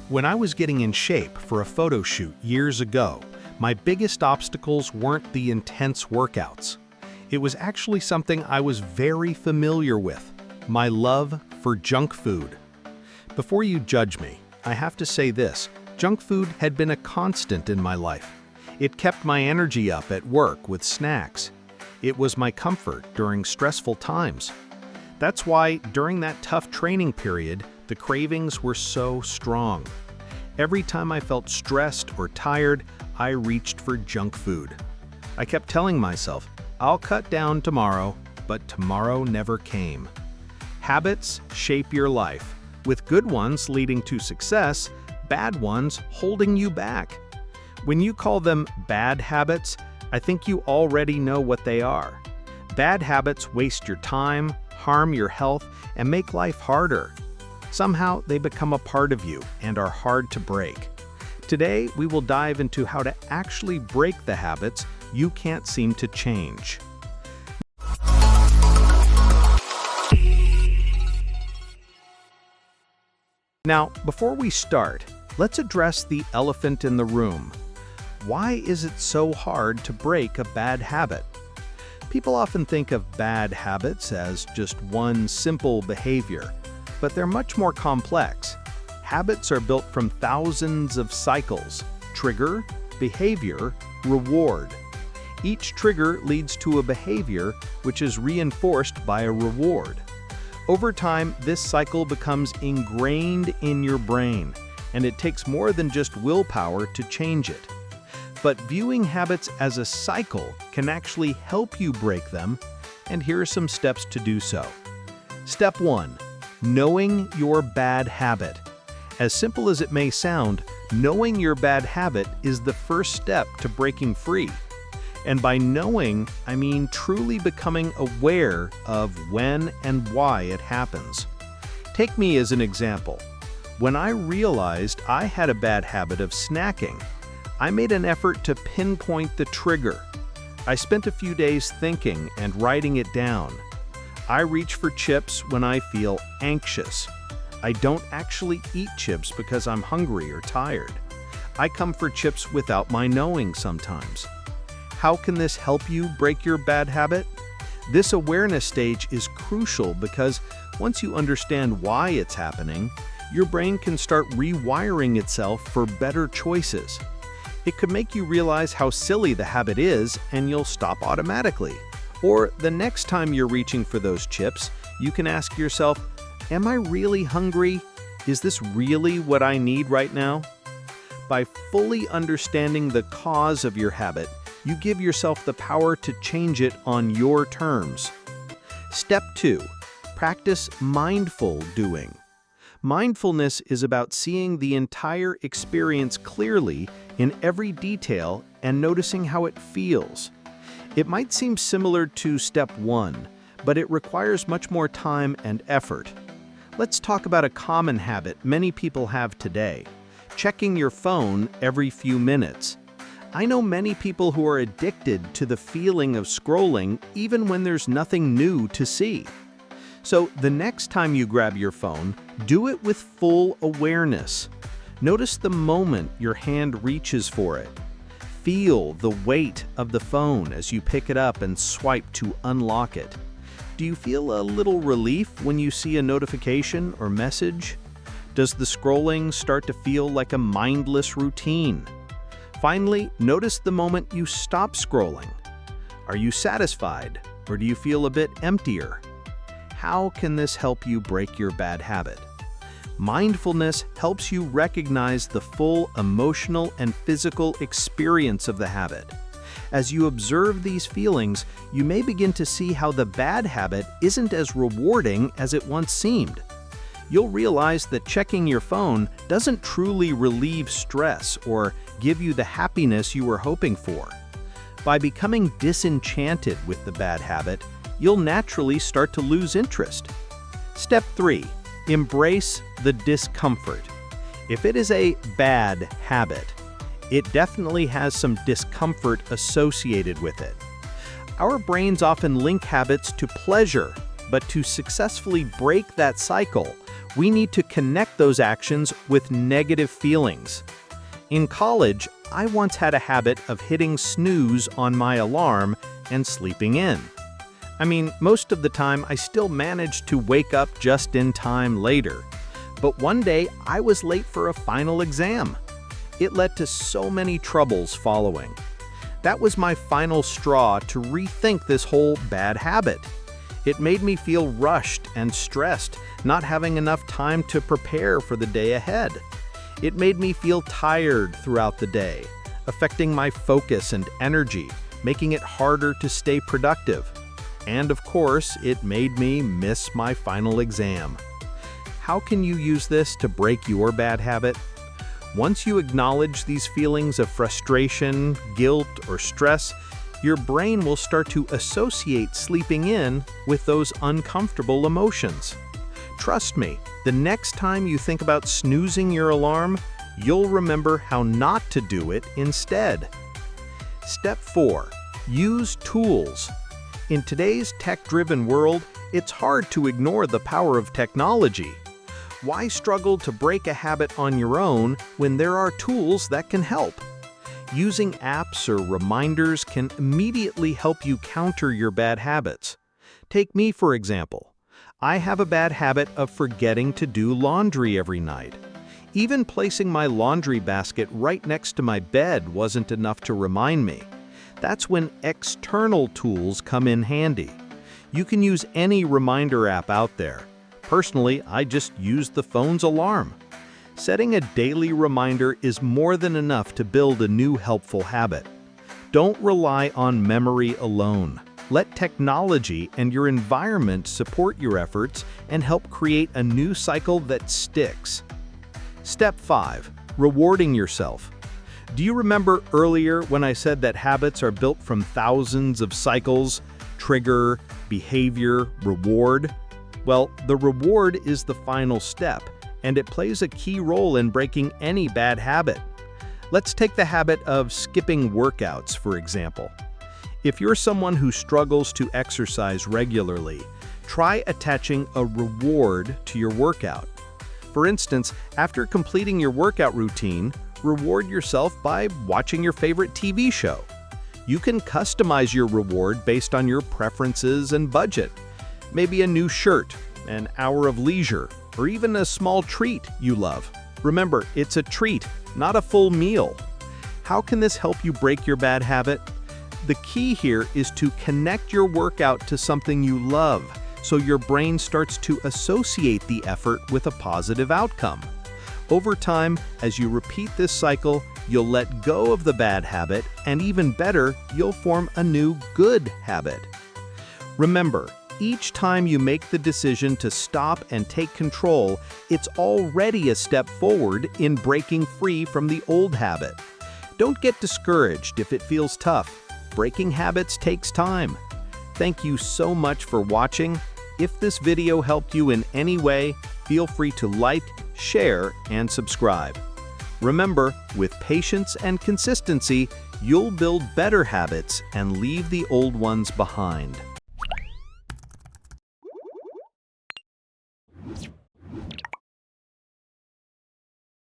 When I was getting in shape for a photo shoot years ago, my biggest obstacles weren't the intense workouts. It was actually something I was very familiar with, my love for junk food. Before you judge me, I have to say this: junk food had been a constant in my life. It kept my energy up at work with snacks. It was my comfort during stressful times. That's why, during that tough training period, the cravings were so strong. Every time I felt stressed or tired, I reached for junk food. I kept telling myself, I'll cut down tomorrow, but tomorrow never came. Habits shape your life, with good ones leading to success, bad ones holding you back. When you call them bad habits, I think you already know what they are. Bad habits waste your time, harm your health, and make life harder. Somehow, they become a part of you and are hard to break. Today, we will dive into how to actually break the habits you can't seem to change. Now, before we start, let's address the elephant in the room. Why is it so hard to break a bad habit? People often think of bad habits as just one simple behavior, but they're much more complex. Habits are built from thousands of cycles: trigger, behavior, reward. Each trigger leads to a behavior which is reinforced by a reward. Over time, this cycle becomes ingrained in your brain, and it takes more than just willpower to change it. But viewing habits as a cycle can actually help you break them, and here are some steps to do so. Step 1. Knowing your bad habit. As simple as it may sound, knowing your bad habit is the first step to breaking free. And by knowing, I mean truly becoming aware of when and why it happens. Take me as an example. When I realized I had a bad habit of snacking, I made an effort to pinpoint the trigger. I spent a few days thinking and writing it down. I reach for chips when I feel anxious. I don't actually eat chips because I'm hungry or tired. I come for chips without my knowing sometimes. How can this help you break your bad habit? This awareness stage is crucial because once you understand why it's happening, your brain can start rewiring itself for better choices. It could make you realize how silly the habit is, and you'll stop automatically. Or the next time you're reaching for those chips, you can ask yourself, am I really hungry? Is this really what I need right now? By fully understanding the cause of your habit, you give yourself the power to change it on your terms. Step 2. Practice mindful doing. Mindfulness is about seeing the entire experience clearly in every detail and noticing how it feels. It might seem similar to step 1, but it requires much more time and effort. Let's talk about a common habit many people have today: checking your phone every few minutes. I know many people who are addicted to the feeling of scrolling even when there's nothing new to see. So the next time you grab your phone, do it with full awareness. Notice the moment your hand reaches for it. Feel the weight of the phone as you pick it up and swipe to unlock it. Do you feel a little relief when you see a notification or message? Does the scrolling start to feel like a mindless routine? Finally, notice the moment you stop scrolling. Are you satisfied, or do you feel a bit emptier? How can this help you break your bad habit? Mindfulness helps you recognize the full emotional and physical experience of the habit. As you observe these feelings, you may begin to see how the bad habit isn't as rewarding as it once seemed. You'll realize that checking your phone doesn't truly relieve stress or give you the happiness you were hoping for. By becoming disenchanted with the bad habit, you'll naturally start to lose interest. Step 3. Embrace the discomfort. If it is a bad habit, it definitely has some discomfort associated with it. Our brains often link habits to pleasure, but to successfully break that cycle, we need to connect those actions with negative feelings. In college, I once had a habit of hitting snooze on my alarm and sleeping in. I mean, most of the time I still managed to wake up just in time later. But one day I was late for a final exam. It led to so many troubles following. That was my final straw to rethink this whole bad habit. It made me feel rushed and stressed, not having enough time to prepare for the day ahead. It made me feel tired throughout the day, affecting my focus and energy, making it harder to stay productive. And of course, it made me miss my final exam. How can you use this to break your bad habit? Once you acknowledge these feelings of frustration, guilt, or stress, your brain will start to associate sleeping in with those uncomfortable emotions. Trust me, the next time you think about snoozing your alarm, you'll remember how not to do it instead. Step 4. Use tools. In today's tech-driven world, it's hard to ignore the power of technology. Why struggle to break a habit on your own when there are tools that can help? Using apps or reminders can immediately help you counter your bad habits. Take me, for example. I have a bad habit of forgetting to do laundry every night. Even placing my laundry basket right next to my bed wasn't enough to remind me. That's when external tools come in handy. You can use any reminder app out there. Personally, I just use the phone's alarm. Setting a daily reminder is more than enough to build a new helpful habit. Don't rely on memory alone. Let technology and your environment support your efforts and help create a new cycle that sticks. Step 5. Rewarding yourself. Do you remember earlier when I said that habits are built from thousands of cycles? Trigger, behavior, reward? Well, the reward is the final step, and it plays a key role in breaking any bad habit. Let's take the habit of skipping workouts, for example. If you're someone who struggles to exercise regularly, try attaching a reward to your workout. For instance, after completing your workout routine, reward yourself by watching your favorite TV show. You can customize your reward based on your preferences and budget. Maybe a new shirt, an hour of leisure, or even a small treat you love. Remember, it's a treat, not a full meal. How can this help you break your bad habit? The key here is to connect your workout to something you love, so your brain starts to associate the effort with a positive outcome. Over time, as you repeat this cycle, you'll let go of the bad habit, and even better, you'll form a new good habit. Remember, each time you make the decision to stop and take control, it's already a step forward in breaking free from the old habit. Don't get discouraged if it feels tough. Breaking habits takes time. Thank you so much for watching. If this video helped you in any way, feel free to like, share, and subscribe. Remember, with patience and consistency, you'll build better habits and leave the old ones behind.